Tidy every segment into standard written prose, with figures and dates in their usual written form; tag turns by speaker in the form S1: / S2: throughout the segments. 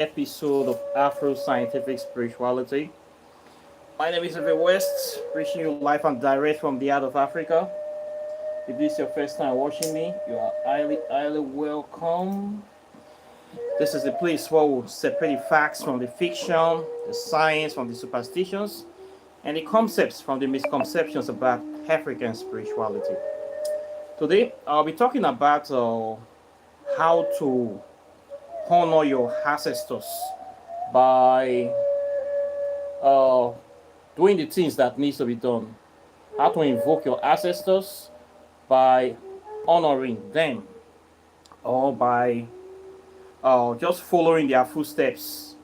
S1: episode of Afro Scientific Spirituality. My name is Eve West, reaching you live and direct from the heart of Africa. If this is your first time watching me, you are highly welcome. This is the place where we'll separate the facts from the fiction, the science from the superstitions, and the concepts from the misconceptions about African spirituality. Today, I'll be talking about how to honor your ancestors by uh, doing the things that needs to be done. How to invoke your ancestors by honoring them, or by just following their footsteps.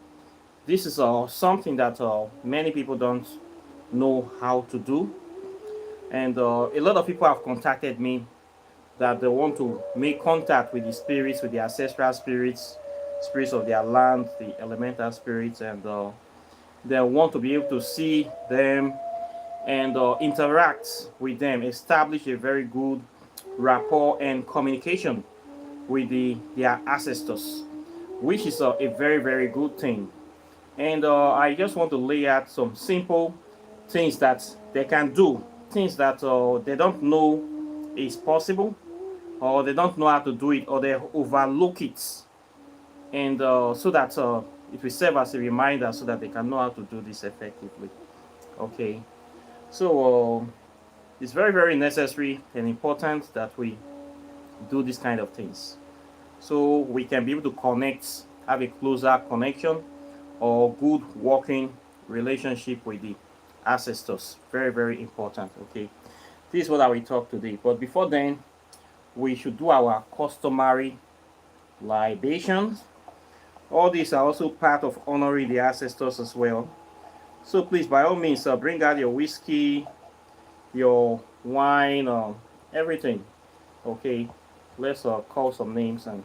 S1: This is something that many people don't know how to do, and a lot of people have contacted me that they want to make contact with the spirits, with the ancestral spirits, spirits of their land, the elemental spirits, and they want to be able to see them and interact with them, establish a very good rapport and communication with their ancestors, which is a very good thing. And I just want to lay out some simple things that they can do, things that they don't know is possible, or they don't know how to do it, or they overlook it, and so that it will serve as a reminder so that they can know how to do this effectively. Okay, so it's very necessary and important that we do this kind of things so we can be able to connect, have a closer connection or good working relationship with the ancestors. Very important. Okay, this is what I will talk today, but before then we should do our customary libations. All these are also part of honoring the ancestors as well. So please, by all means, bring out your whiskey, your wine, everything. Okay, let's call some names and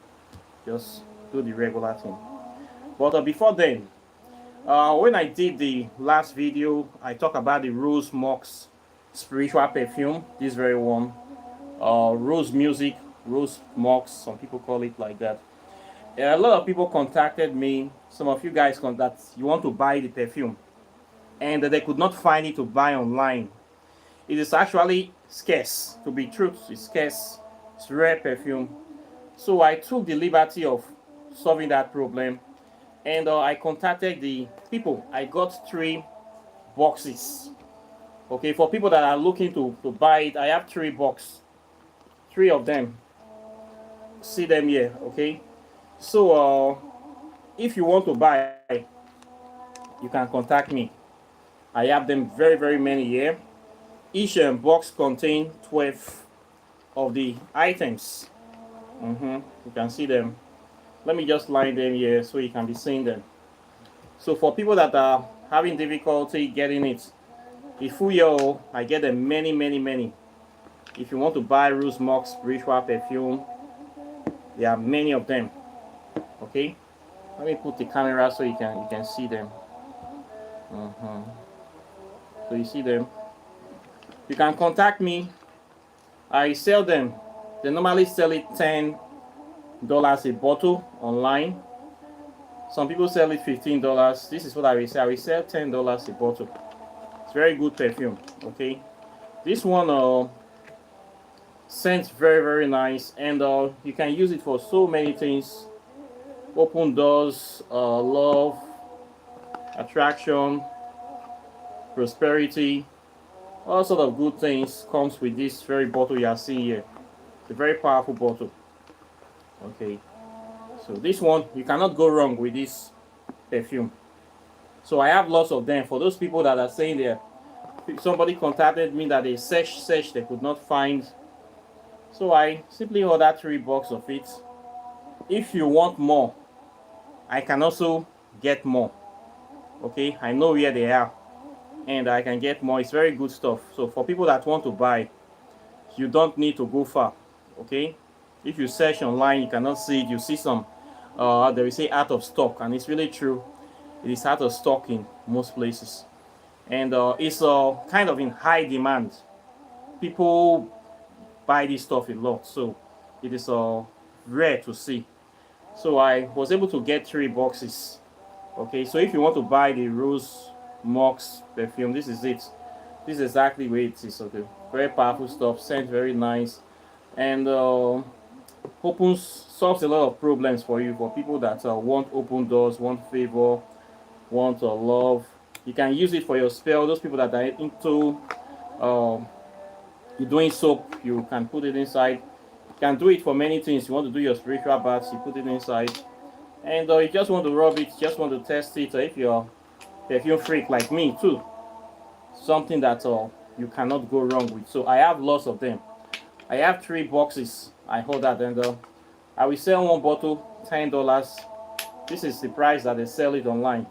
S1: just do the regular thing. But before then, when I did the last video, I talked about the Rose Musc Spiritual perfume. This very one, Rose Music, Rose Musc, some people call it like that. A lot of people contacted me. Some of you guys that you want to buy the perfume, and they could not find it to buy online. It is actually scarce. To be truth, it's scarce. It's rare perfume. So I took the liberty of solving that problem, and I contacted the people. I got 3 boxes. Okay, for people that are looking to buy it, I have 3 boxes. 3 of them. See them here. Okay. So if you want to buy, you can contact me. I have them very many here. Each box contains 12 of the items. You can see them. Let me just line them here so you can be seeing them. So for people that are having difficulty getting it, if I get them many. If you want to buy Rose Musc Spiritual perfume, there are many of them. Okay, let me put the camera so you can see them. So you see them. You can contact me. I sell them. They normally sell it $10 a bottle online. Some people sell it $15. This is what I will sell. I will sell $10 a bottle. It's very good perfume. Okay, this one scents very nice, and you can use it for so many things. Open doors, love, attraction, prosperity, all sort of good things comes with this very bottle you are seeing here. It's a very powerful bottle. Okay, so this one, you cannot go wrong with this perfume. So I have lots of them. For those people that are saying that somebody contacted me that they search they could not find, so I simply ordered 3 boxes of it. If you want more, I can also get more. Okay, I know where they are, and I can get more. It's very good stuff. So for people that want to buy, you don't need to go far. Okay, if you search online, you cannot see it. You see some they will say out of stock, and it's really true. It is out of stock in most places, and it's kind of in high demand. People buy this stuff a lot, so it is rare to see. So I was able to get 3 boxes Okay, so if you want to buy the Rose Musc perfume, this is it. This is exactly where it is. Okay, very powerful stuff, scent very nice, and opens solves a lot of problems for you, for people that want open doors, want favor, want love. You can use it for your spell. Those people that are into um, you're doing soap, you can put it inside. You can do it for many things. You want to do your spiritual baths, you put it inside. And you just want to rub it, just want to test it. If you're a perfume freak like me too, something that you cannot go wrong with. So I have lots of them. I have 3 boxes. I hold that, and I will sell one bottle $10. This is the price that they sell it online.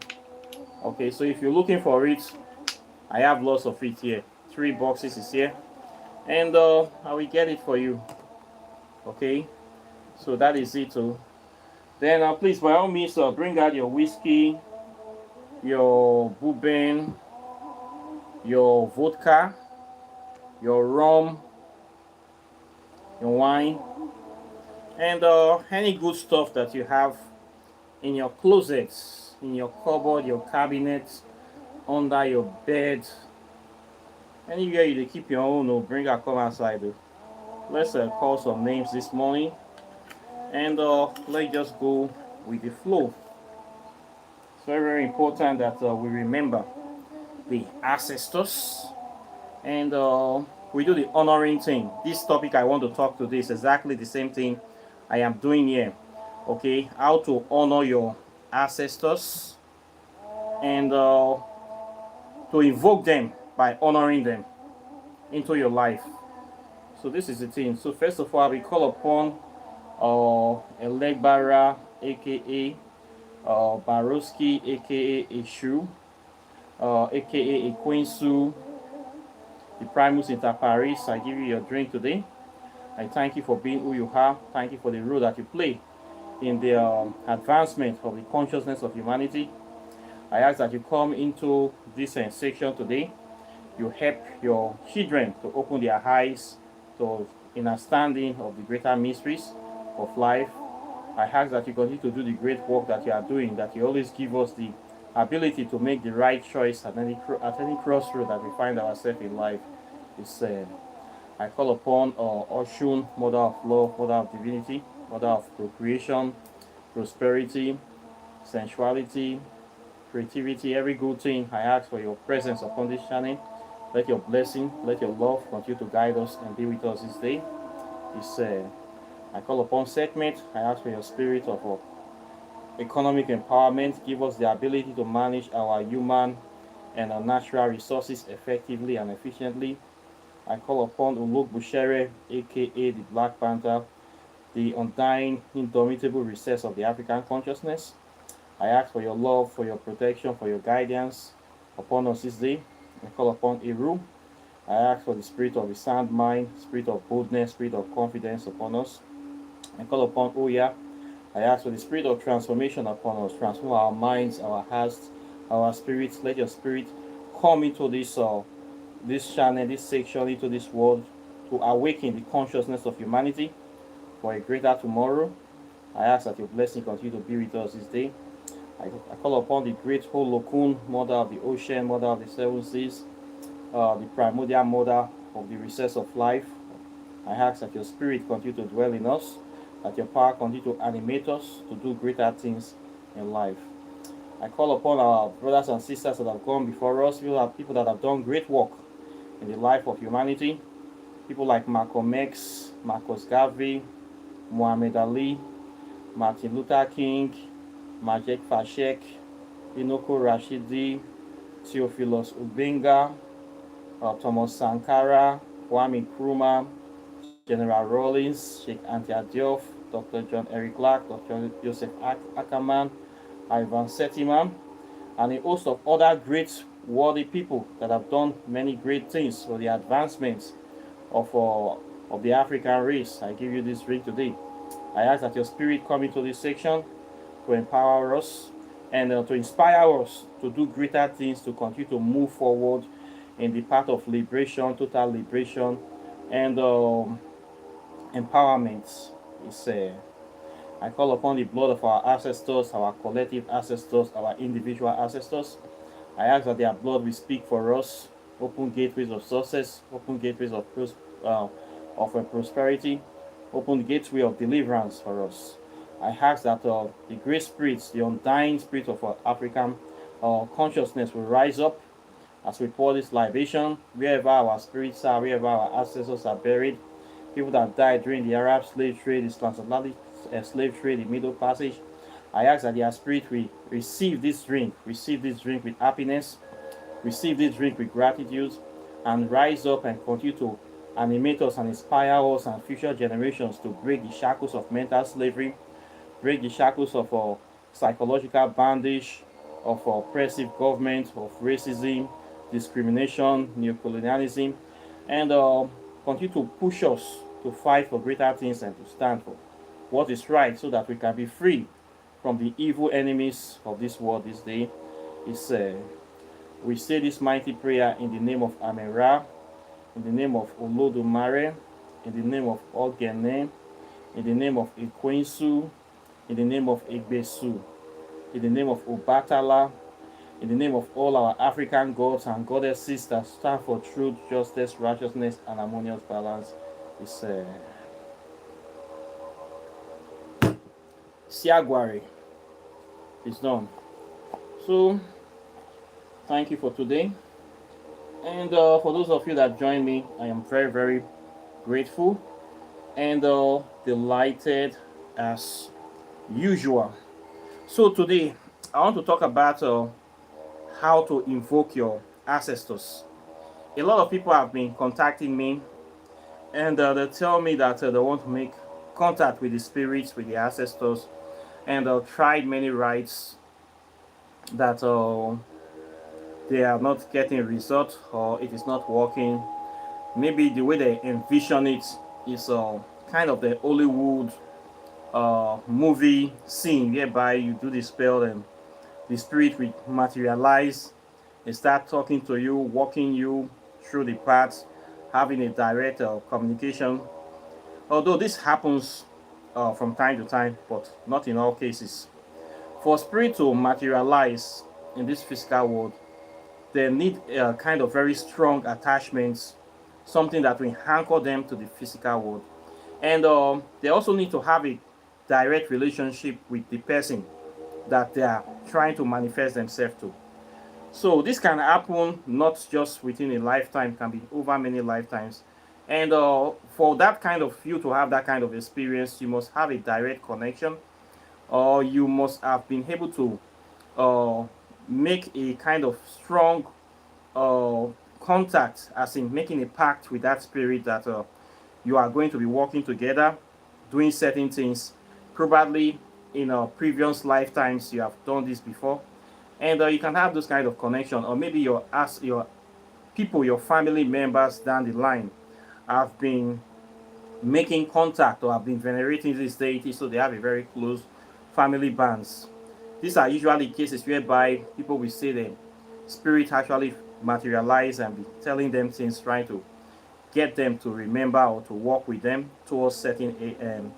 S1: Okay, so if you're looking for it, I have lots of it here. 3 boxes is here, and I will get it for you. Okay, so that is it too. Then please, by all means, bring out your whiskey, your bourbon, your vodka, your rum, your wine, and any good stuff that you have in your closets, in your cupboard, your cabinet, under your bed, anywhere you keep your own. Or bring a come outside. Let's call some names this morning, and let's just go with the flow. It's very, very important that we remember the ancestors, and we do the honoring thing. This topic I want to talk today is exactly the same thing I am doing here. Okay, how to honor your ancestors, and to invoke them by honoring them into your life. So this is the thing. So first of all, we call upon a Legbara, aka Baroski, aka Eshu, aka a Quinsu, the Primus inter Paris. I give you your drink today. I thank you for being who you are. Thank you for the role that you play in the advancement of the consciousness of humanity. I ask that you come into this section today. You help your children to open their eyes to understanding of the greater mysteries of life. I ask that you continue to do the great work that you are doing, that you always give us the ability to make the right choice at any crossroad that we find ourselves in life. It's, I call upon Oshun, Mother of Love, Mother of Divinity, Mother of Procreation, Prosperity, Sensuality, Creativity, every good thing. I ask for your presence upon this channel. Let your blessing, let your love continue to guide us and be with us this day. This, I call upon segment. I ask for your spirit of economic empowerment. Give us the ability to manage our human and our natural resources effectively and efficiently. I call upon Uluk Bushere, aka the Black Panther, the undying, indomitable recess of the African consciousness. I ask for your love, for your protection, for your guidance upon us this day. I call upon Eru. I ask for the spirit of a sound mind, spirit of boldness, spirit of confidence upon us. I call upon Oya. I ask for the spirit of transformation upon us. Transform our minds, our hearts, our spirits. Let your spirit come into this channel, this section, into this world, to awaken the consciousness of humanity for a greater tomorrow. I ask that your blessing continue to be with us this day. I call upon the great Holokun, Mother of the ocean, Mother of the seven seas, the primordial Mother of the recess of life. I ask that your spirit continue to dwell in us, that your power continue to animate us to do greater things in life. I call upon our brothers and sisters that have gone before us, people that have done great work in the life of humanity, people like Malcolm X, Marcus Garvey, Muhammad Ali, Martin Luther King, Majek Fashek, Inoko Rashidi, Theophilus Ubenga, Thomas Sankara, Kwame Nkrumah, General Rawlings, Sheikh Anta Diop, Dr. John Eric Clark, Dr. Joseph Ackerman, Ivan Setiman, and a host of other great worthy people that have done many great things for the advancement of the African race. I give you this ring today. I ask that your spirit come into this section to empower us and to inspire us to do greater things, to continue to move forward in the path of liberation, total liberation, and empowerment. It's I call upon the blood of our ancestors, our collective ancestors, our individual ancestors. I ask that their blood will speak for us, open gateways of success, open gateways of prosperity, open gateway of deliverance for us. I ask that the great spirits, the undying spirit of our African consciousness will rise up as we pour this libation, wherever our spirits are, wherever our ancestors are buried, people that died during the Arab slave trade, the transatlantic slave trade, the Middle Passage. I ask that their spirit will receive this drink with happiness, receive this drink with gratitude, and rise up and continue to animate us and inspire us and future generations to break the shackles of mental slavery, break the shackles of psychological bondage, of oppressive government, of racism, discrimination, neocolonialism, and continue to push us to fight for greater things and to stand for what is right so that we can be free from the evil enemies of this world this day. We say this mighty prayer in the name of Amera, in the name of Olodumare, in the name of Ogene, in the name of Ikwensu, in the name of Igbesu, in the name of Obatala, in the name of all our African gods and goddesses that stand for truth, justice, righteousness, and harmonious balance. It's Siagwari. It's done. So, thank you for today. And for those of you that joined me, I am very, very grateful and delighted as usual. So today, I want to talk about how to invoke your ancestors. A lot of people have been contacting me and they tell me that they want to make contact with the spirits, with the ancestors, and tried many rites that they are not getting results or it is not working. Maybe the way they envision it is kind of the Hollywood movie scene whereby you do the spell and the spirit will materialize and start talking to you, walking you through the paths, having a direct communication. Although this happens from time to time, but not in all cases. For spirit to materialize in this physical world, they need a kind of very strong attachments, something that will anchor them to the physical world. And they also need to have a direct relationship with the person that they are trying to manifest themselves to. So this can happen not just within a lifetime, can be over many lifetimes. And for that kind of you to have that kind of experience, you must have a direct connection, or you must have been able to make a kind of strong uh, contact, as in making a pact with that spirit that you are going to be working together, doing certain things. Probably in previous lifetimes you have done this before, and you can have those kind of connection, or maybe your people, your family members down the line have been making contact or have been venerating this deity, so they have a very close family bands. These are usually cases whereby people will say the spirit actually materialize and be telling them things, trying to get them to remember or to work with them towards certain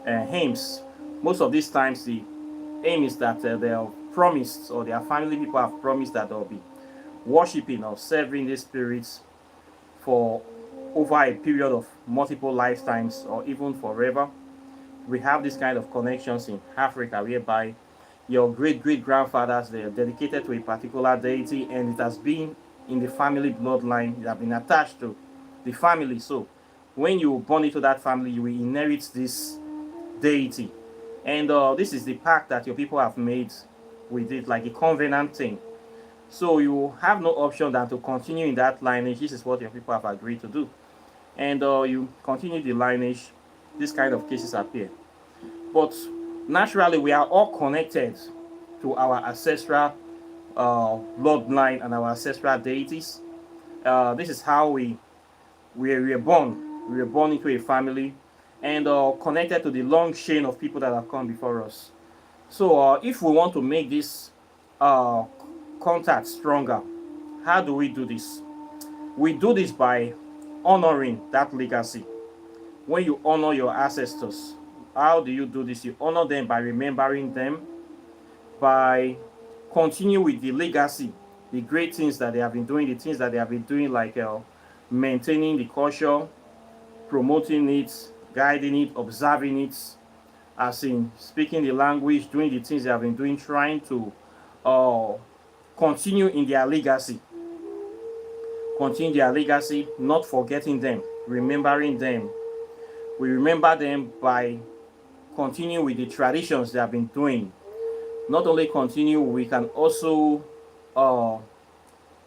S1: aims. Most of these times, the aim is that they have promised, or their family people have promised, that they'll be worshipping or serving these spirits for over a period of multiple lifetimes or even forever. We have this kind of connections in Africa whereby your great great grandfathers, they are dedicated to a particular deity and it has been in the family bloodline, it has been attached to the family. So when you born into that family, you will inherit this deity, and this is the pact that your people have made with it, like a covenant thing. So you have no option than to continue in that lineage. This is what your people have agreed to do, and you continue the lineage. This kind of cases appear, but naturally we are all connected to our ancestral bloodline and our ancestral deities. This is how we were born. We were born into a family and connected to the long chain of people that have come before us. So if we want to make this uh, contact stronger, how do we do this? We do this by honoring that legacy. When you honor your ancestors, how do you do this? You honor them by remembering them, by continue with the legacy, the great things that they have been doing, the things that they have been doing, like maintaining the culture, promoting it, guiding it, observing it, as in speaking the language, doing the things they have been doing, trying to uh, continue in their legacy. Continue their legacy, not forgetting them, remembering them. We remember them by continuing with the traditions they have been doing. Not only continue, we can also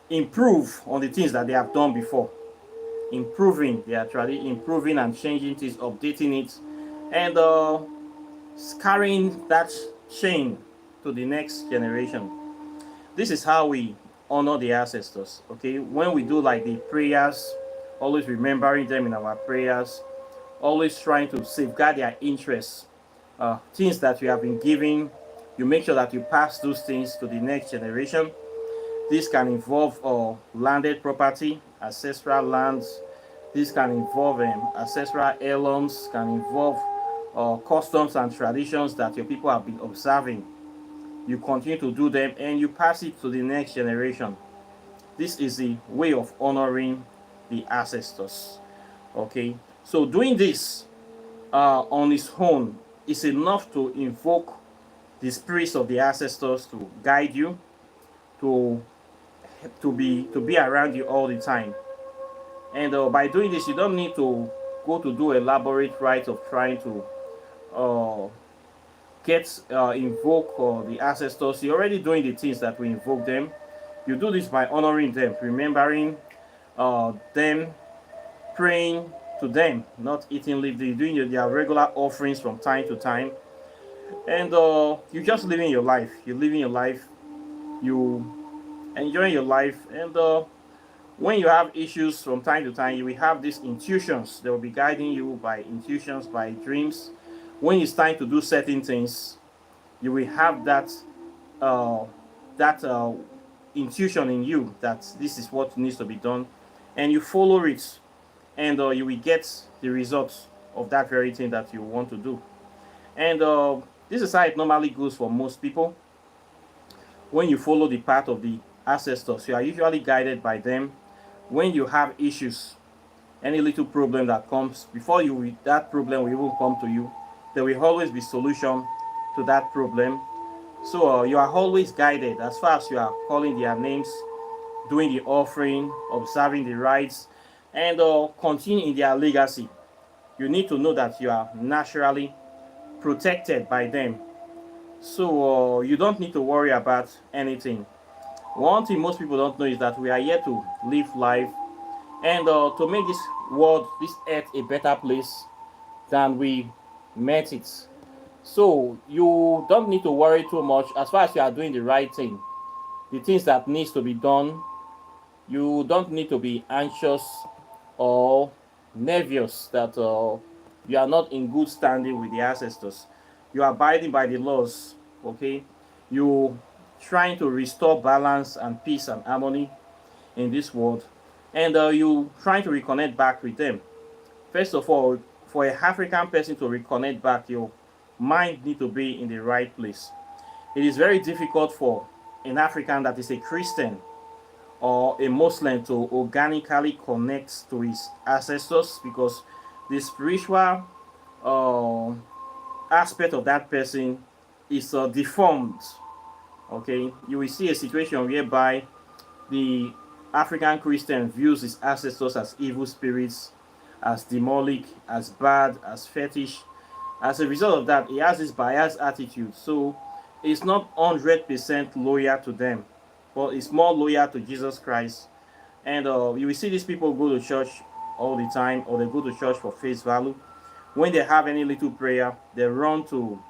S1: improve on the things that they have done before. Improving their tradition, improving and changing things, updating it, and carrying that chain to the next generation. This is how we honor the ancestors. Okay, when we do like the prayers, always remembering them in our prayers, always trying to safeguard their interests, things that you have been giving, you make sure that you pass those things to the next generation. This can involve landed property, ancestral lands. This can involve ancestral heirlooms, can involve customs and traditions that your people have been observing. You continue to do them and you pass it to the next generation. This is the way of honoring the ancestors. Okay, so doing this on its own is enough to invoke the spirits of the ancestors to guide you, to be around you all the time. And by doing this, you don't need to go to do elaborate rites of trying to invoke the ancestors. You're already doing the things that we invoke them. You do this by honoring them, remembering them, praying to them, not eating leaf. You're doing their regular offerings from time to time, and you're just living your life. You're living your life. You enjoying your life, and when you have issues from time to time, you will have these intuitions. They will be guiding you by intuitions, by dreams. When it's time to do certain things, you will have that intuition in you that this is what needs to be done, and you follow it, and you will get the results of that very thing that you want to do. And this is how it normally goes for most people. When you follow the path of the ancestors, you are usually guided by them. When you have issues, any little problem that comes, before that problem will even come to you, there will always be solution to that problem. So you are always guided as far as you are calling their names, doing the offering, observing the rites, and continue in their legacy. You need to know that you are naturally protected by them. So you don't need to worry about anything. One thing most people don't know is that we are here to live life and to make this world, this earth, a better place than we met it. So you don't need to worry too much as far as you are doing the right thing, the things that needs to be done. You don't need to be anxious or nervous that you are not in good standing with the ancestors. You are abiding by the laws, okay? You trying to restore balance and peace and harmony in this world, and you trying to reconnect back with them. First of all, for a African person to reconnect back, your mind need to be in the right place. It is very difficult for an African that is a Christian or a Muslim to organically connect to his ancestors, because the spiritual aspect of that person is deformed. Okay, you will see a situation whereby the African Christian views his ancestors as evil spirits, as demonic, as bad, as fetish. As a result of that, he has this biased attitude. So he's not 100% loyal to them, but he's more loyal to Jesus Christ. And you will see these people go to church all the time, or they go to church for face value. When they have any little prayer, they run to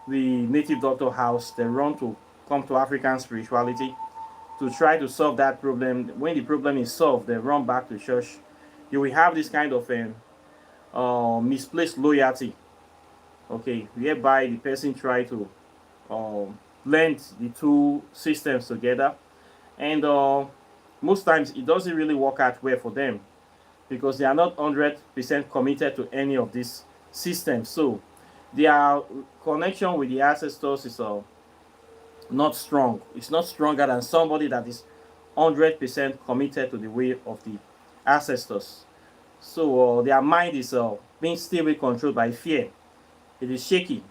S1: the native doctor house. They run to come to African spirituality to try to solve that problem. When the problem is solved, they run back to church. You will have this kind of misplaced loyalty, okay, whereby the person try to blend the two systems together, and most times it doesn't really work out well for them, because they are not 100% committed to any of these systems. So Their connection with the ancestors is not strong. It's not stronger than somebody that is 100% committed to the way of the ancestors. So their mind is being still controlled by fear. It is shaky.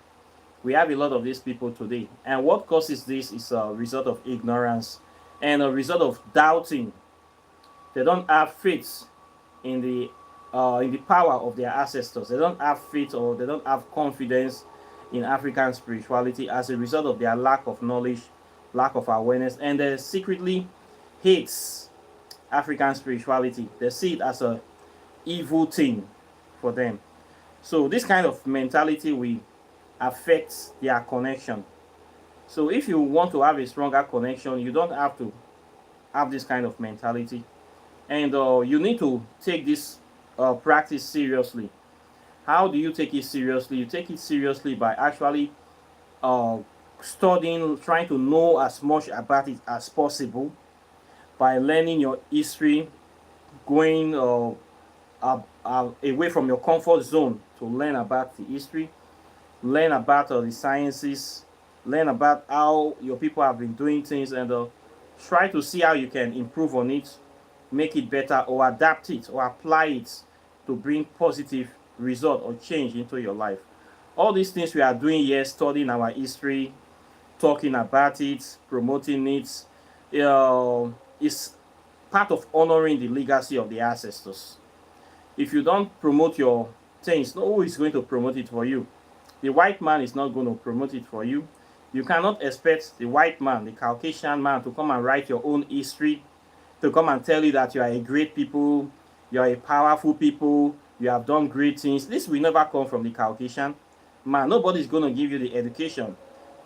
S1: We have a lot of these people today. And what causes this is a result of ignorance and a result of doubting. They don't have faith in the power of their ancestors. They don't have faith or they don't have confidence in African spirituality as a result of their lack of knowledge, lack of awareness, and they secretly hates African spirituality. They see it as a evil thing for them. So this kind of mentality will affect their connection. So if you want to have a stronger connection, you don't have to have this kind of mentality, and you need to take this practice seriously. How do you take it seriously? You take it seriously by actually uh, studying, trying to know as much about it as possible, by learning your history, going away from your comfort zone to learn about the history, learn about the sciences, learn about how your people have been doing things, and try to see how you can improve on it, make it better, or adapt it, or apply it to bring positive result or change into your life. All these things we are doing here, studying our history, talking about it, promoting it, is part of honoring the legacy of the ancestors. If you don't promote your things, no one is going to promote it for you. The white man is not going to promote it for you. You cannot expect the white man, the Caucasian man, to come and write your own history, to come and tell you that you are a great people, you are a powerful people, you have done great things. This will never come from the Caucasian man. Nobody is going to give you the education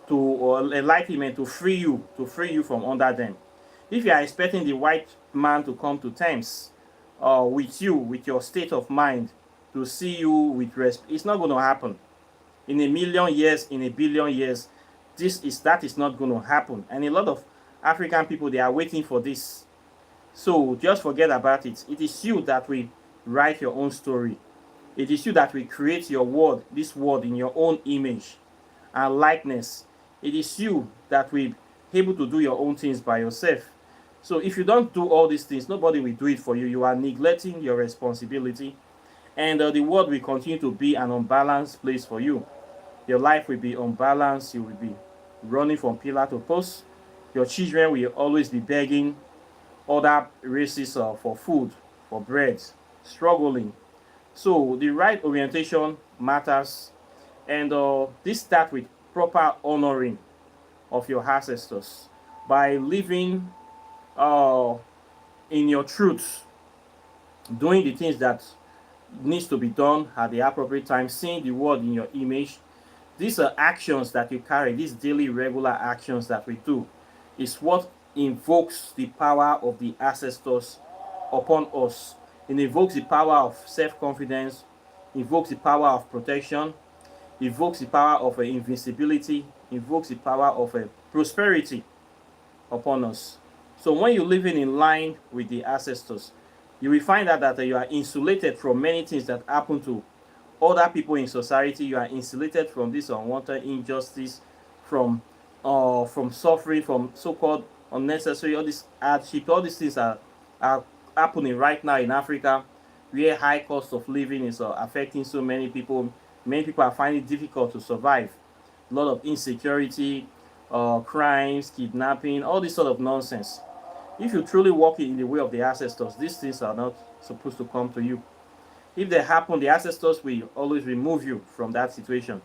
S1: to or enlightenment to free you from under them. If you are expecting the white man to come to terms with you, with your state of mind, to see you with respect, it's not going to happen. In a million years, in a billion years, that is not going to happen. And a lot of African people, they are waiting for this. So just forget about it. It is you that will write your own story. It is you that will create your world, this world, in your own image and likeness. It is you that will be able to do your own things by yourself. So if you don't do all these things, nobody will do it for you. You are neglecting your responsibility, and the world will continue to be an unbalanced place for you. Your life will be unbalanced. You will be running from pillar to post. Your children will always be begging other races for food, for bread, struggling. So the right orientation matters, and this starts with proper honoring of your ancestors by living uh, in your truth, doing the things that needs to be done at the appropriate time, seeing the world in your image. These are actions that you carry, these daily regular actions that we do, is what invokes the power of the ancestors upon us. It invokes the power of self-confidence, invokes the power of protection, invokes the power of invincibility, invokes the power of prosperity upon us. So when you're living in line with the ancestors, you will find out that you are insulated from many things that happen to other people in society. You are insulated from this unwanted injustice, from suffering, from so-called unnecessary, all this hardship. All these things are happening right now in Africa, where high cost of living is affecting so many people. Many people are finding it difficult to survive. A lot of insecurity, crimes, kidnapping, all this sort of nonsense. If you truly walk in the way of the ancestors, these things are not supposed to come to you. If they happen, the ancestors will always remove you from that situation.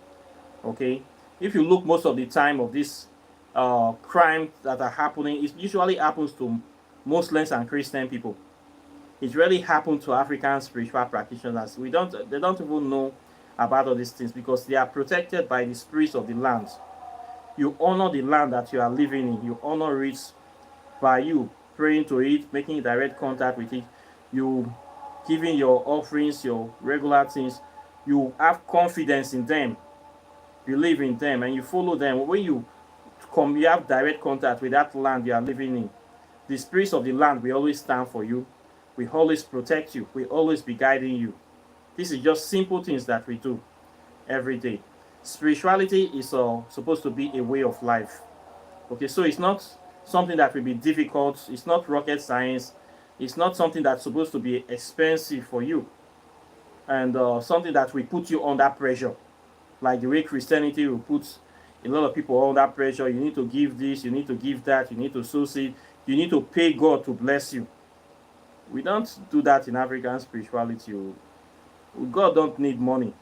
S1: Okay? If you look most of the time of these crimes that are happening, it usually happens to Muslims and Christian people. It really happens to African spiritual practitioners. They don't even know about all these things because they are protected by the spirits of the land. You honor the land that you are living in. You honor it by you praying to it, making direct contact with it. You giving your offerings, your regular things. You have confidence in them, believe in them, and you follow them. When you have direct contact with that land you are living in, the spirits of the land will always stand for you. We always protect you. We always be guiding you. This is just simple things that we do every day. Spirituality is supposed to be a way of life. Okay, so it's not something that will be difficult. It's not rocket science. It's not something that's supposed to be expensive for you, and something that will put you under pressure, like the way Christianity will put a lot of people under pressure. You need to give this, you need to give that, you need to sow seed, you need to pay God to bless you. We don't do that in African spirituality. God don't need money.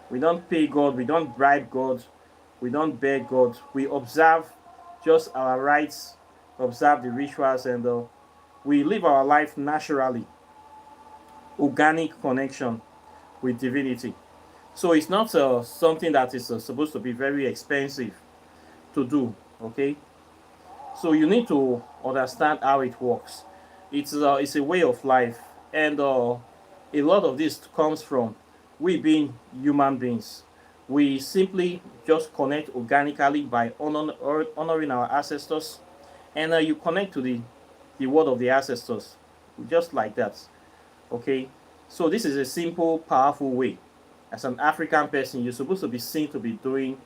S1: We don't pay God, we don't bribe God, we don't beg God. We observe just our rites, observe the rituals, and we live our life naturally. Organic connection with divinity. So it's not something that is supposed to be very expensive to do. Okay, so you need to understand how it works. It's a way of life, and a lot of this comes from we being human beings. We simply just connect organically by honoring our ancestors, and you connect to the word of the ancestors, just like that. Okay, so this is a simple, powerful way. As an African person, you're supposed to be seen to be doing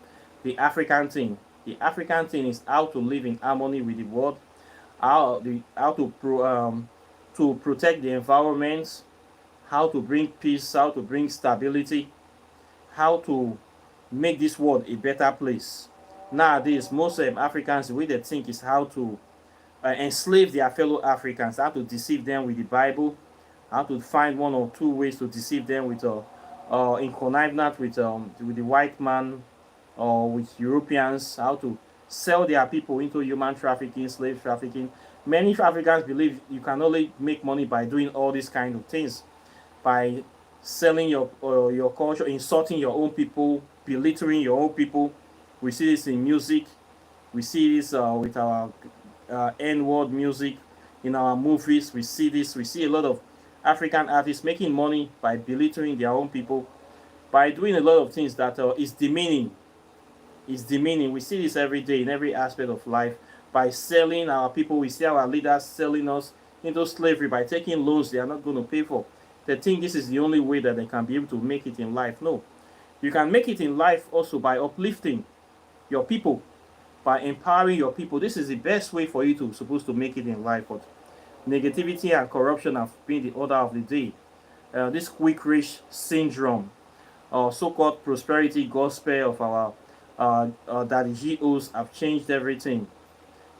S1: the African thing. The African thing is how to live in harmony with the world, how to protect the environment, how to bring peace, how to bring stability, how to make this world a better place. Nowadays, most Africans, the way they think is how to enslave their fellow Africans, how to deceive them with the Bible, how to find one or two ways to deceive them with in connivance with the white man or with Europeans, how to sell their people into human trafficking, slave trafficking. Many Africans believe you can only make money by doing all these kind of things, by selling your culture, insulting your own people, belittling your own people. We see this in music. We see this with our N-word music in our movies. We see this. We see a lot of African artists making money by belittling their own people, by doing a lot of things that is demeaning. Is demeaning. We see this every day in every aspect of life. By selling our people, we see our leaders selling us into slavery by taking loans they are not going to pay for. They think this is the only way that they can be able to make it in life. No, you can make it in life also by uplifting your people, by empowering your people. This is the best way for you to supposed to make it in life. But negativity and corruption have been the order of the day. This quick rich syndrome, or so-called prosperity gospel of our daddy GOs have changed everything,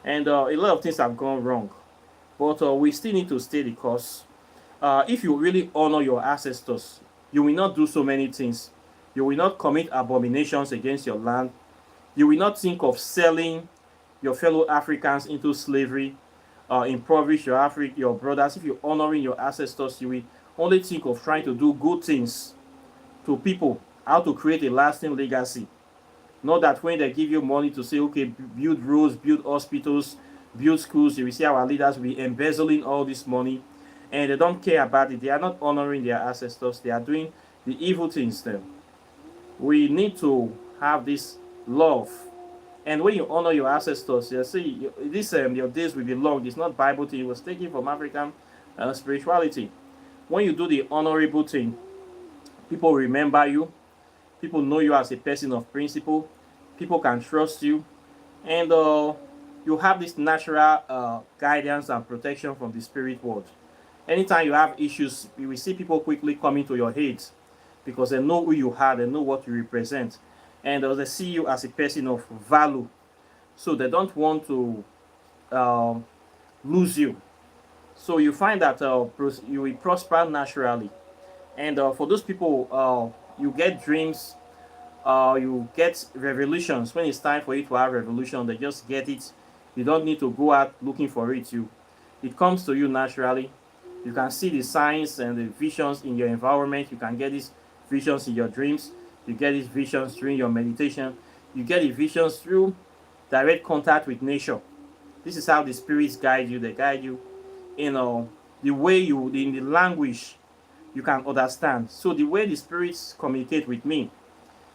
S1: and a lot of things have gone wrong. But we still need to stay the course. If you really honor your ancestors, you will not do so many things. You will not commit abominations against your land. You will not think of selling your fellow Africans into slavery, impoverish your brothers. If you're honoring your ancestors, you will only think of trying to do good things to people, how to create a lasting legacy. Not that when they give you money to say, okay, build roads, build hospitals, build schools, you will see our leaders will be embezzling all this money, and they don't care about it. They are not honoring their ancestors. They are doing the evil things then. We need to have this love. And when you honor your ancestors, you see, this your days will be long. It's not Bible thing. It was taken from African spirituality. When you do the honorable thing, people remember you. People know you as a person of principle. People can trust you. And you have this natural guidance and protection from the spirit world. Anytime you have issues, you will see people quickly coming to your aid because they know who you are, they know what you represent, and they see you as a person of value. So they don't want to lose you. So you find that you will prosper naturally. And for those people, you get dreams, you get revelations. When it's time for you to have revelation, they just get it. You don't need to go out looking for it. It comes to you naturally. You can see the signs and the visions in your environment. You can get these visions in your dreams. You get these visions during your meditation. You get the visions through direct contact with nature. This is how the spirits guide you. They guide you in the way in the language you can understand. So the way the spirits communicate with me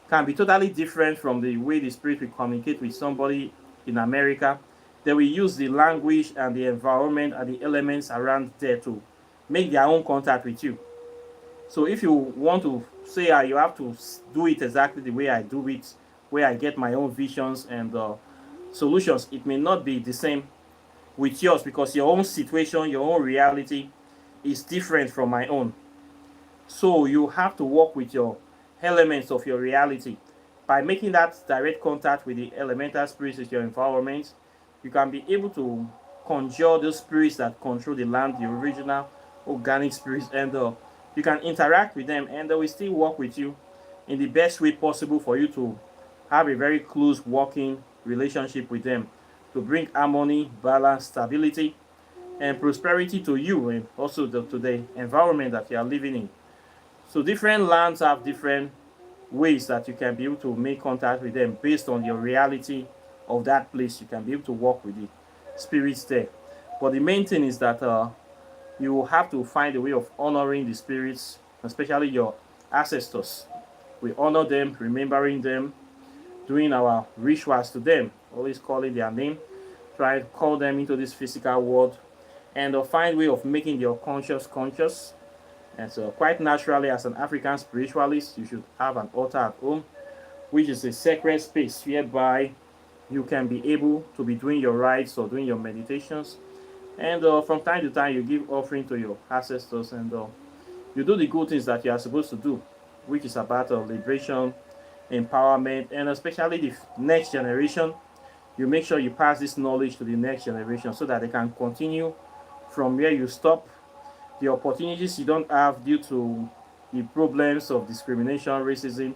S1: can be totally different from the way the spirit will communicate with somebody in America. They will use the language and the environment and the elements around there to make their own contact with you. So if you want to say you have to do it exactly the way I do it, where I get my own visions and solutions, it may not be the same with yours, because your own situation, your own reality is different from my own. So you have to work with your elements of your reality. By making that direct contact with the elemental spirits in your environment, you can be able to conjure those spirits that control the land, the original organic spirits, and you can interact with them, and they will still work with you in the best way possible for you to have a very close working relationship with them, to bring harmony, balance, stability, and prosperity to you, and also to the environment that you are living in. So different lands have different ways that you can be able to make contact with them based on your reality of that place. You can be able to work with the spirits there. But the main thing is that you will have to find a way of honoring the spirits, especially your ancestors. We honor them, remembering them, doing our rituals to them, always calling their name, try to call them into this physical world, and find a way of making your conscious. And so, quite naturally, as an African spiritualist, you should have an altar at home, which is a sacred space whereby you can be able to be doing your rites or doing your meditations. And from time to time, you give offering to your ancestors, and you do the good things that you are supposed to do, which is about liberation, empowerment, and especially the next generation. You make sure you pass this knowledge to the next generation so that they can continue from where you stop. The opportunities you don't have due to the problems of discrimination, racism,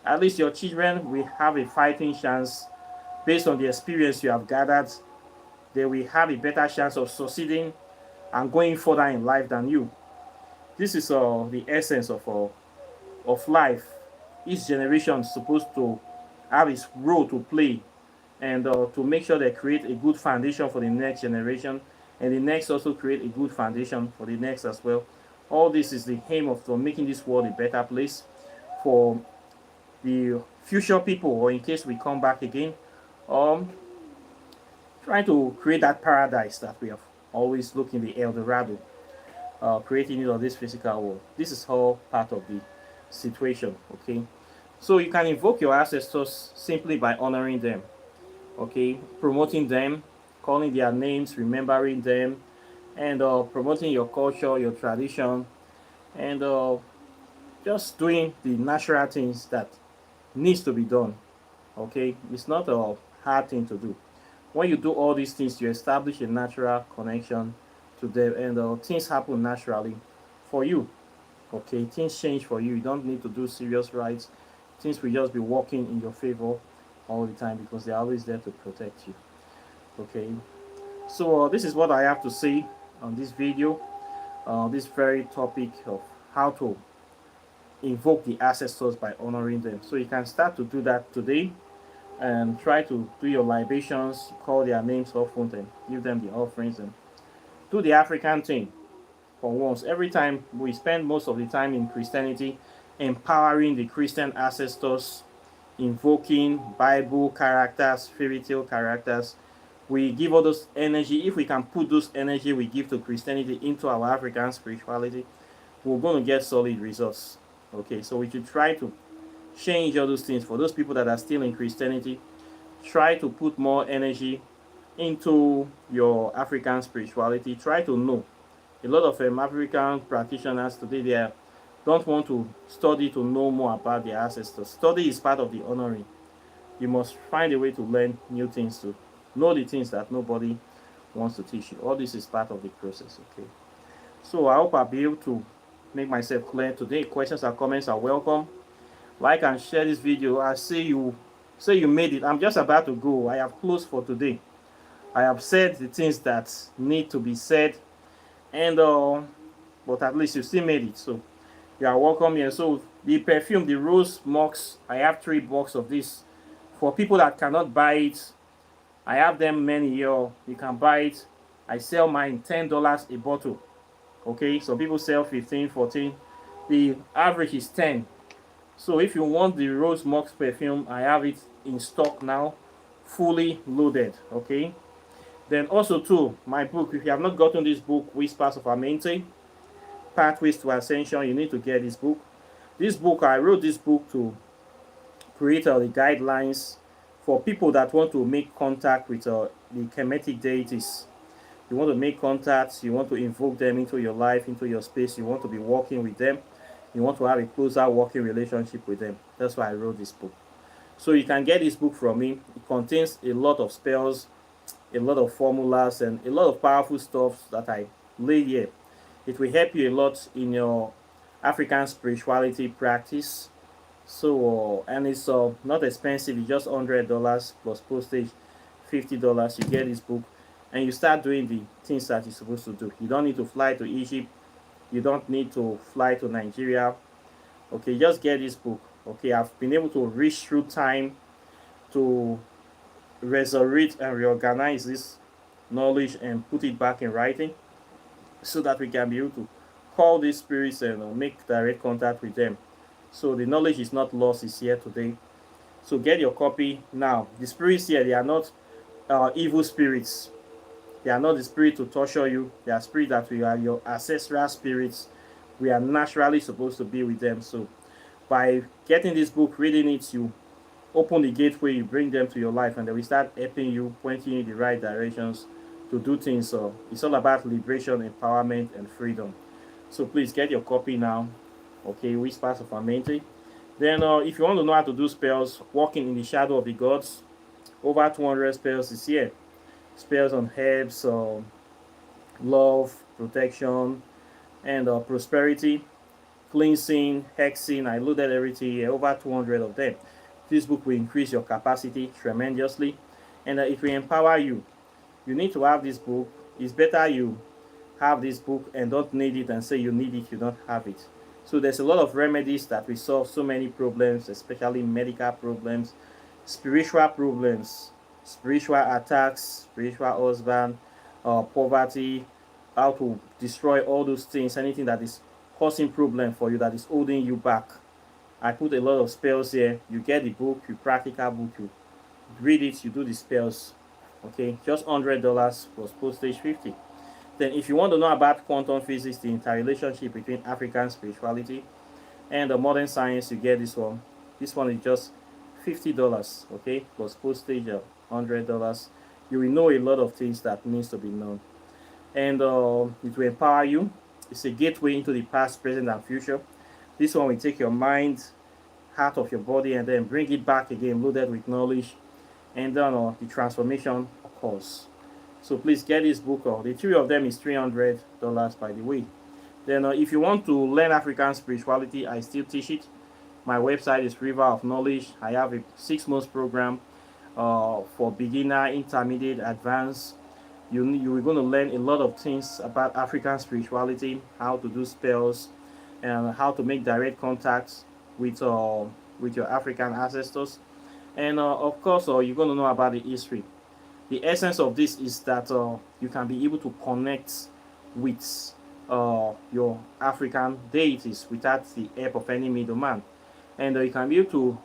S1: at least your children will have a fighting chance based on the experience you have gathered. They will have a better chance of succeeding and going further in life than you. This is the essence of life. Each generation is supposed to have its role to play, and to make sure they create a good foundation for the next generation, and the next also create a good foundation for the next as well. All this is the aim of making this world a better place for the future people, or in case we come back again, um, trying to create that paradise that we have always looked in the El Dorado, creating it on this physical world. This is all part of the situation, okay? So you can invoke your ancestors simply by honoring them, okay? Promoting them, calling their names, remembering them, and promoting your culture, your tradition, and just doing the natural things that needs to be done, okay? It's not a hard thing to do. When you do all these things, you establish a natural connection to them, and things happen naturally for you, okay? Things change for you. You don't need to do serious rites. Things will just be working in your favor all the time because they're always there to protect you, okay? So this is what I have to say on this video, this very topic of how to invoke the ancestors by honoring them. So you can start to do that today, and try to do your libations, call their names often, and give them the offerings, and do the African thing for once. Every time we spend most of the time in Christianity empowering the Christian ancestors, invoking Bible characters, fairy tale characters. We give all those energy. If we can put those energy we give to Christianity into our African spirituality, we're going to get solid results. Okay, so we should try to change all those things. For those people that are still in Christianity, try to put more energy into your African spirituality. Try to know. A lot of African practitioners today, they don't want to study to know more about their ancestors. Study is part of the honoring. You must find a way to learn new things, to know the things that nobody wants to teach you. All this is part of the process, okay? So I hope I'll be able to make myself clear today. Questions and comments are welcome. Like and share this video. I say you made it. I'm just about to go. I have closed for today. I have said the things that need to be said, and but at least you still made it. So you are welcome here. So the perfume, the Rose Musc, I have 3 boxes of this. For people that cannot buy it, I have them many here. You can buy it. I sell mine $10 a bottle. Okay, so people sell 15, 14. The average is 10. So if you want the Rose Musc perfume, I have it in stock now, fully loaded. Okay. Then also too, my book. If you have not gotten this book, Whispers of Amente, Pathways to Ascension, you need to get this book. This book, I wrote this book to create the guidelines for people that want to make contact with the Kemetic deities. You want to make contacts, you want to invoke them into your life, into your space, you want to be working with them, you want to have a closer working relationship with them. That's why I wrote this book. So you can get this book from me. It contains a lot of spells, a lot of formulas, and a lot of powerful stuff that I laid here. It will help you a lot in your African spirituality practice. So and it's not expensive. It's just $100 plus postage, $50. You get this book, and you start doing the things that you're supposed to do. You don't need to fly to Egypt. You don't need to fly to Nigeria. Okay, just get this book. Okay, I've been able to reach through time to resurrect and reorganize this knowledge and put it back in writing, so that we can be able to call these spirits and make direct contact with them. So the knowledge is not lost, it's here today. So get your copy now. The spirits here, they are not evil spirits. They are not the spirit to torture you. They are spirits that we are your ancestral spirits. We are naturally supposed to be with them. So by getting this book, reading it, you open the gateway, you bring them to your life, and then we start helping you, pointing you in the right directions to do things. So it's all about liberation, empowerment, and freedom. So please get your copy now. Okay, Whispers of Amenity. Then if you want to know how to do spells, walking in the shadow of the gods, over 200 spells is here. Spells on herbs, love, protection, and prosperity, cleansing, hexing. I loaded everything here, over 200 of them. This book will increase your capacity tremendously, and it will empower you. You need to have this book. It's better you have this book and don't need it and say you need it, you don't have it. So there's a lot of remedies that will solve so many problems, especially medical problems, spiritual problems, spiritual attacks, spiritual husband, poverty, how to destroy all those things, anything that is causing problem for you, that is holding you back. I put a lot of spells here. You get the book, you practical book, you read it, you do the spells. Okay, just $100 plus postage 50. Then if you want to know about quantum physics, the interrelationship between African spirituality and the modern science, you get this one. This one is just $50, okay, plus postage of $100. You will know a lot of things that needs to be known, and it will empower you. It's a gateway into the past, present, and future. This one will take your mind, heart of your body, and then bring it back again, loaded with knowledge, and then the transformation occurs. So please get this book. The three of them is $300, by the way. Then if you want to learn African spirituality, I still teach it. My website is River of Knowledge. I have a 6-month program for beginner, intermediate, advanced. You're going to learn a lot of things about African spirituality, how to do spells, and how to make direct contacts with your African ancestors. And of course, you're going to know about the history. The essence of this is that you can be able to connect with your African deities without the help of any middleman. And you can be able to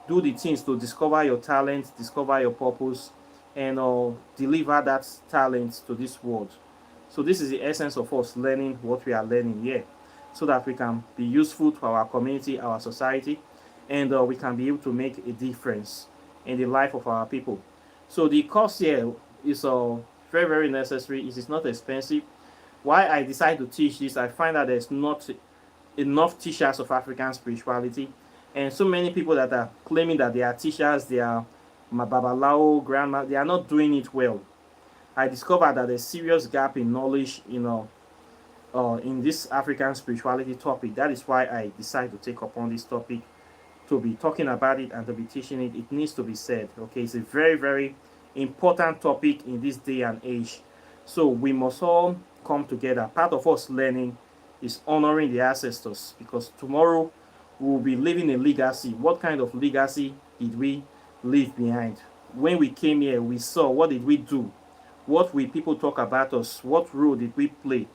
S1: do the things to discover your talent, discover your purpose, and deliver that talent to this world. So this is the essence of us learning what we are learning here, so that we can be useful to our community, our society, and we can be able to make a difference in the life of our people. So the cost here is very, very necessary. It is not expensive. Why I decide to teach this, I find that there's not enough teachers of African spirituality, and so many people that are claiming that they are teachers, they are Mababalao, grandma, they are not doing it well. I discovered that there's a serious gap in knowledge, in this African spirituality topic. That is why I decided to take upon this topic, to be talking about it and to be teaching it. It needs to be said. Okay, it's a very, very important topic in this day and age. So we must all come together. Part of us learning is honoring the ancestors, because tomorrow we will be leaving a legacy. What kind of legacy did we leave behind? When we came here, we saw, what did we do? What will people talk about us? What role did we play?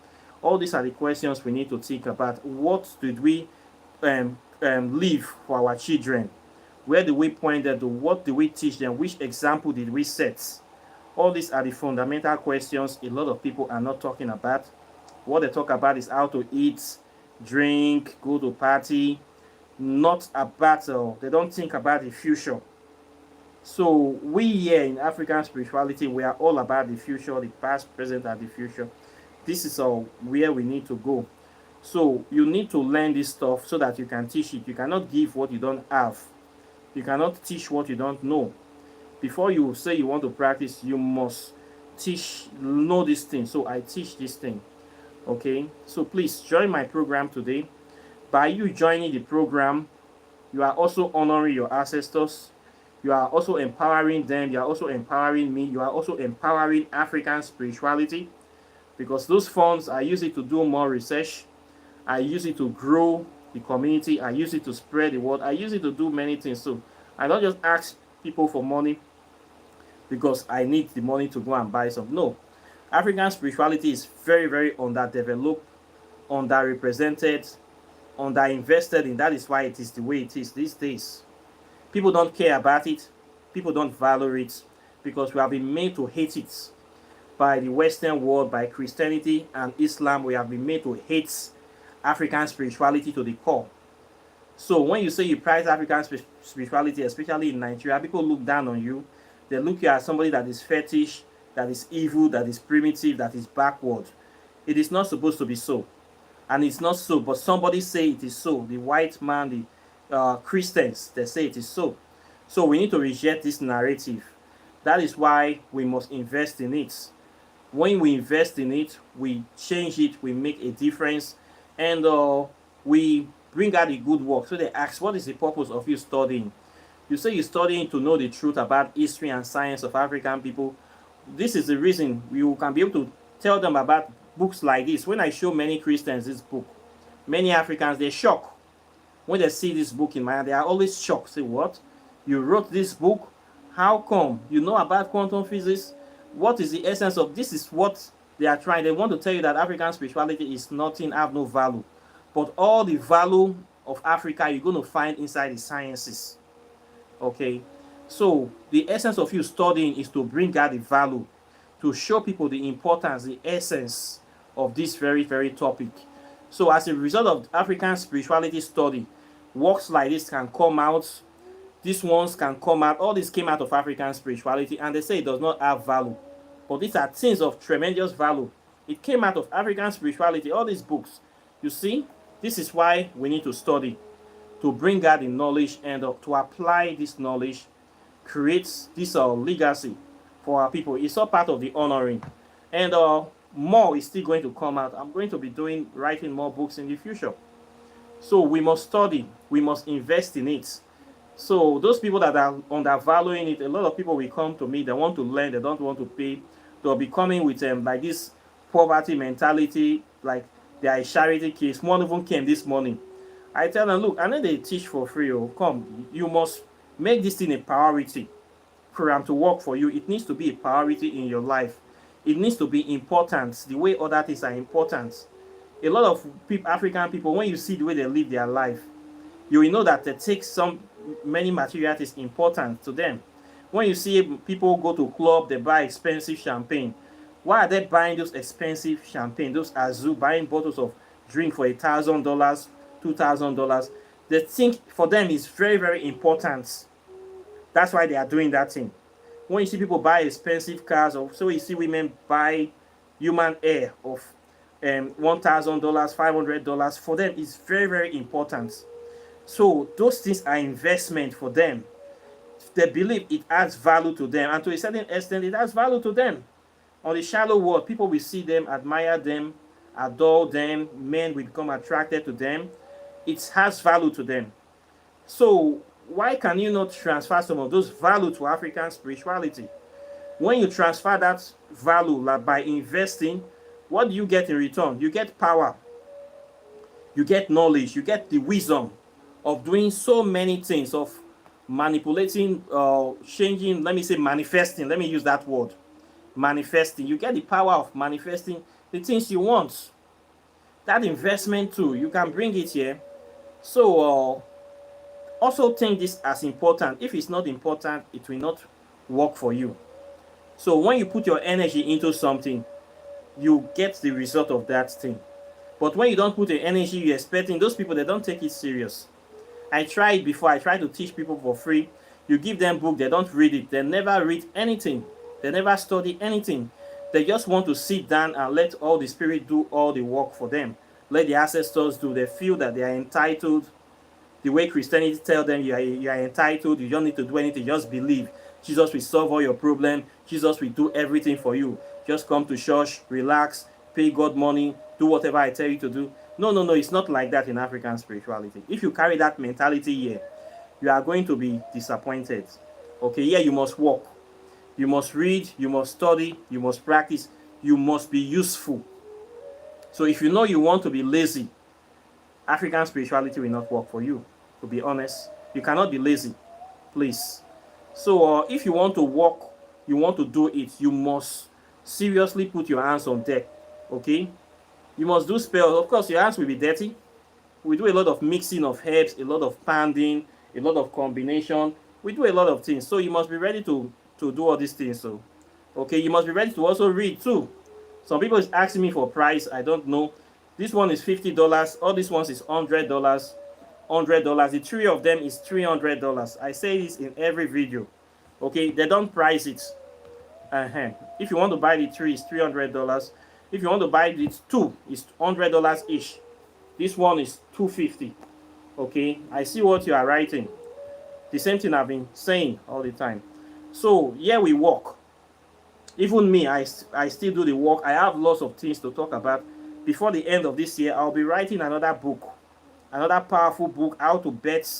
S1: All these are the questions we need to think about. What did we leave for our children? Where do we point them to? What do we teach them? Which example did we set? All these are the fundamental questions a lot of people are not talking about. What they talk about is how to eat, drink, go to party, not about, they don't think about the future. So we here in African spirituality, we are all about the future, the past, present, and the future. This is where we need to go. So you need to learn this stuff so that you can teach it. You cannot give what you don't have. You cannot teach what you don't know. Before you say you want to practice, you must know this thing. So I teach this thing. Okay, so please join my program today. By you joining the program, you are also honoring your ancestors. You are also empowering them. You are also empowering me. You are also empowering African spirituality, because those funds, I use it to do more research. I use it to grow the community. I use it to spread the word. I use it to do many things. So I don't just ask people for money because I need the money to go and buy some. No. African spirituality is very, very underdeveloped, underrepresented, underinvested in. That is why it is the way it is these days. People don't care about it. People don't value it because we have been made to hate it by the Western world, by Christianity and Islam. We have been made to hate African spirituality to the core. So when you say you prize African spirituality, especially in Nigeria, people look down on you. They look at you as somebody that is fetish, that is evil, that is primitive, that is backward. It is not supposed to be so. And it's not so, but somebody say it is so. The white man, the Christians, they say it is so. So we need to reject this narrative. That is why we must invest in it. When we invest in it, we change it, we make a difference, and we bring out the good work. So they ask, what is the purpose of you studying? You say you're studying to know the truth about history and science of African people. This is the reason you can be able to tell them about books like this. When I show many Christians this book, many Africans, they're shocked. When they see this book in my hand, they are always shocked. Say, what? You wrote this book? How come? You know about quantum physics? What is the essence of this? Is what they are trying. They want to tell you that African spirituality is nothing, have no value. But all the value of Africa, you're going to find inside the sciences. Okay? So the essence of you studying is to bring out the value, to show people the importance, the essence of this very, very topic. So as a result of African spirituality study, works like this can come out. These ones can come out. All this came out of African spirituality, and they say it does not have value. But these are things of tremendous value. It came out of African spirituality, all these books. You see, this is why we need to study, to bring out the knowledge and to apply this knowledge, create this legacy for our people. It's all part of the honoring. And more is still going to come out. I'm going to be writing more books in the future. So we must study, we must invest in it. So those people that are undervaluing it, a lot of people will come to me, they want to learn, they don't want to pay. They'll be coming with like this poverty mentality, like they are a charity case. One of them came this morning. I tell them, look, I know they teach for free. Come, you must make this thing a priority program to work for you. It needs to be a priority in your life. It needs to be important the way other things are important. A lot of African people, when you see the way they live their life, you will know that they take many material things important to them. When you see people go to club, they buy expensive champagne. Why are they buying those expensive champagne? Those Azul, buying bottles of drink for $1,000, $2,000. They think for them it's very, very important. That's why they are doing that thing. When you see people buy expensive cars, or so you see women buy human hair of $1,000, $500, for them it's very, very important. So those things are investment for them. They believe it adds value to them, and to a certain extent it adds value to them. On the shallow world, people will see them, admire them, adore them, men will become attracted to them. It has value to them. So why can you not transfer some of those value to African spirituality? When you transfer that value, like by investing, what do you get in return? You get power, you get knowledge, you get the wisdom of doing so many things, of manipulating, changing, let me say manifesting, let me use that word, manifesting. You get the power of manifesting the things you want. That investment too, you can bring it here. So also think this as important. If it's not important, it will not work for you. So when you put your energy into something, you get the result of that thing. But when you don't put the energy you're expecting, those people, they don't take it serious. I tried before. I tried to teach people for free. You give them book, they don't read it. They never read anything. They never study anything. They just want to sit down and let all the spirit do all the work for them. Let the ancestors do. They feel that they are entitled. The way Christianity tells them you are entitled, you don't need to do anything, just believe. Jesus will solve all your problems. Jesus will do everything for you. Just come to church, relax, pay God money, do whatever I tell you to do. No, no, no, it's not like that in African spirituality. If you carry that mentality here, you are going to be disappointed. Okay, yeah, you must work. You must read, you must study, you must practice, you must be useful. So if you know you want to be lazy, African spirituality will not work for you, to be honest. You cannot be lazy, please. So if you want to work, you want to do it, you must seriously put your hands on deck, okay? You must do spells. Of course, your hands will be dirty. We do a lot of mixing of herbs, a lot of pounding, a lot of combination. We do a lot of things. So you must be ready to do all these things. So, okay, you must be ready to also read too. Some people is asking me for price. I don't know. This one is $50. All these ones is $100. $100. The three of them is $300. I say this in every video. Okay, they don't price it. If you want to buy the three, it's $300. If you want to buy the two, it's $100 each. This one is $250. Okay, I see what you are writing. The same thing I've been saying all the time. So here we work. Even me, I still do the work. I have lots of things to talk about. Before the end of this year, I'll be writing another book, another powerful book, how to bet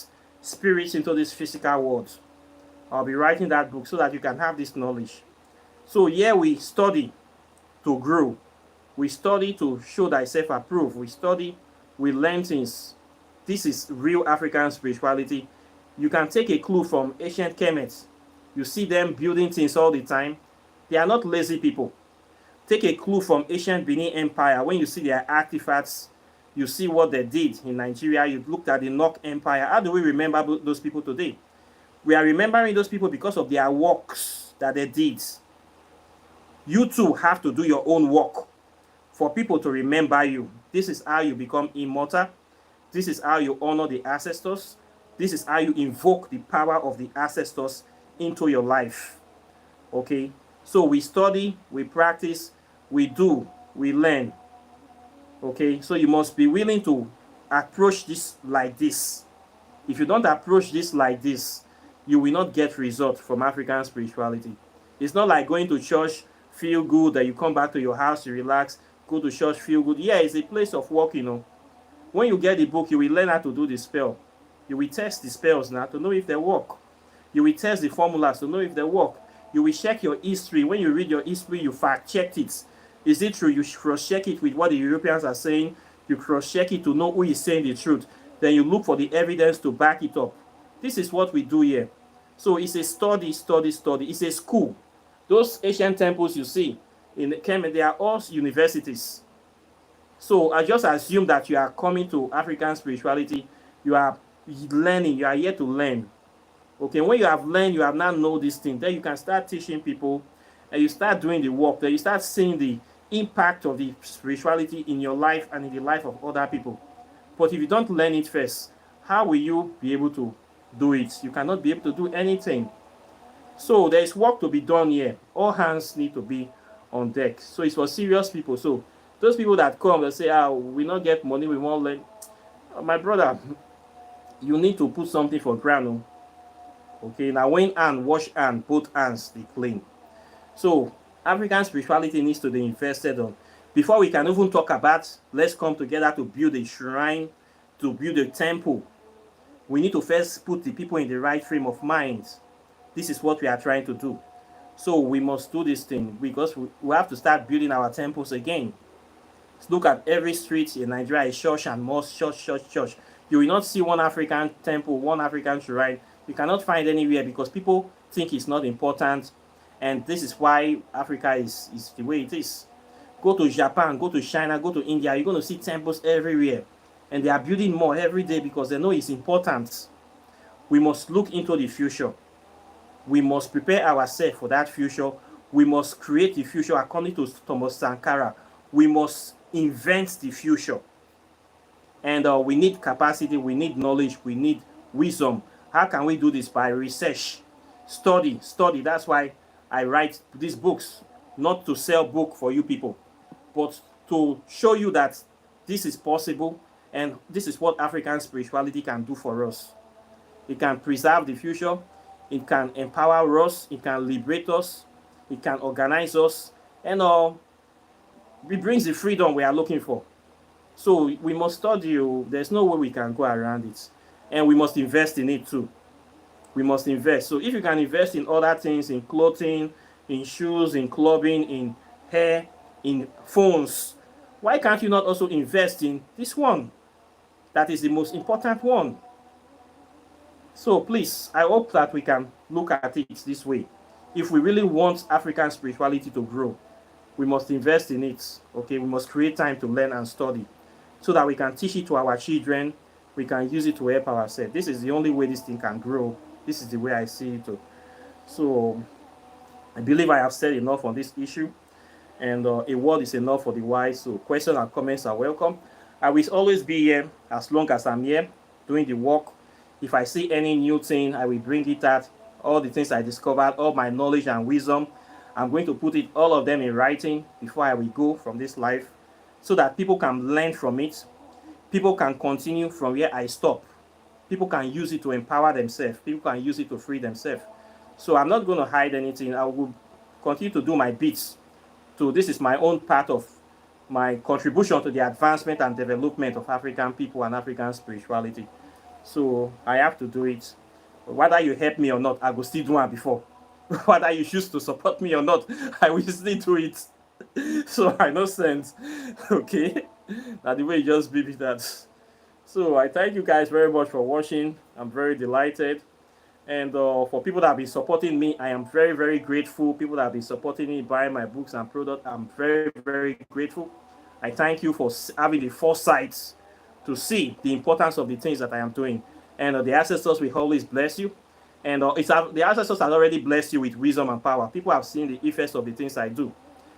S1: spirits into this physical world. I'll be writing that book so that you can have this knowledge. So here we study to grow. We study to show thyself approved. We study, we learn things. This is real African spirituality. You can take a clue from ancient Kemet. You see them building things all the time. They are not lazy people. Take a clue from ancient Benin Empire. When you see their artifacts, you see what they did in Nigeria. You looked at the Nok Empire. How do we remember those people today? We are remembering those people because of their works that they did. You too have to do your own work for people to remember you. This is how you become immortal. This is how you honor the ancestors. This is how you invoke the power of the ancestors into your life. Okay? So we study, we practice, we do, we learn. Okay? So you must be willing to approach this like this. If you don't approach this like this, you will not get results from African spirituality. It's not like going to church, feel good, that you come back to your house, you relax, go to church, feel good. Yeah, it's a place of work, you know. When you get the book, you will learn how to do the spell. You will test the spells now to know if they work. You will test the formulas to know if they work. You will check your history. When you read your history, you fact-check it. Is it true? You cross-check it with what the Europeans are saying. You cross-check it to know who is saying the truth. Then you look for the evidence to back it up. This is what we do here. So it's a study. It's a school. Those ancient temples you see in Kemet, they are all universities. So I just assume that you are coming to African spirituality. You are learning. You are here to learn. Okay, when you have learned, you have now know this thing, then you can start teaching people, and you start doing the work, then you start seeing the impact of the spirituality in your life and in the life of other people. But if you don't learn it first, how will you be able to do it? You cannot be able to do anything. So there is work to be done here. All hands need to be on deck. So it's for serious people. So those people that come and say, we not get money, we won't learn. My brother, you need to put something for ground. Okay, now when hand wash hand, both hands they clean. So African spirituality needs to be invested on. Before we can even talk about, let's come together to build a shrine, to build a temple. We need to first put the people in the right frame of mind. This is what we are trying to do. So we must do this thing because we have to start building our temples again. Look at every street in Nigeria, church and mosque, church. You will not see one African temple, one African shrine. You cannot find anywhere because people think it's not important, and this is why Africa is the way it is. Go to Japan, go to China, go to India, you're going to see temples everywhere, and they are building more every day because they know it's important. We must look into the future. We must prepare ourselves for that future. We must create the future according to Thomas Sankara. We must invent the future. And we need capacity, we need knowledge, we need wisdom. How can we do this? By research, study. That's why I write these books, not to sell book for you people, but to show you that this is possible, and this is what African spirituality can do for us. It can preserve the future, it can empower us, it can liberate us, it can organize us, and it brings the freedom we are looking for. So we must study. There's no way we can go around it. And we must invest in it too. We must invest. So if you can invest in other things, in clothing, in shoes, in clothing, in hair, in phones, why can't you not also invest in this one? That is the most important one. So please, I hope that we can look at it this way. If we really want African spirituality to grow, we must invest in it. Okay, we must create time to learn and study, so that we can teach it to our children. We can use it to help ourselves. This is the only way this thing can grow. This is the way I see it. So I believe I have said enough on this issue, and a word is enough for the wise. So questions and comments are welcome. I will always be here as long as I'm here doing the work. If I see any new thing, I will bring it out. All the things I discovered, all my knowledge and wisdom, I'm going to put it, all of them, in writing before I will go from this life, so that people can learn from it. People can continue from where I stop. People can use it to empower themselves. People can use it to free themselves. So I'm not going to hide anything. I will continue to do my bits. So this is my own part of my contribution to the advancement and development of African people and African spirituality. So I have to do it. Whether you help me or not, I will still do it before. Whether you choose to support me or not, I will still do it. So I no sense. Okay? Now the way you just be that. So I thank you guys very much for watching. I'm very delighted. And for people that have been supporting me, I am very, very grateful. People that have been supporting me, buying my books and products, I'm very, very grateful. I thank you for having the foresight to see the importance of the things that I am doing. And the ancestors will always bless you. And the ancestors have already blessed you with wisdom and power. People have seen the effects of the things I do.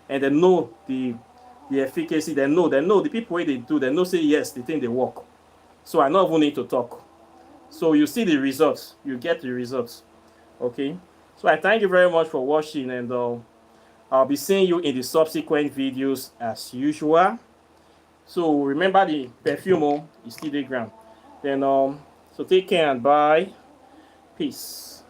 S1: And they know the efficacy. They know the people where they do, they know say yes, the thing they work. So I don't even need to talk. So you see the results, you get the results. Okay, so I thank you very much for watching, and I'll be seeing you in the subsequent videos as usual. So remember, the perfume is still the ground. Then so take care and bye. Peace.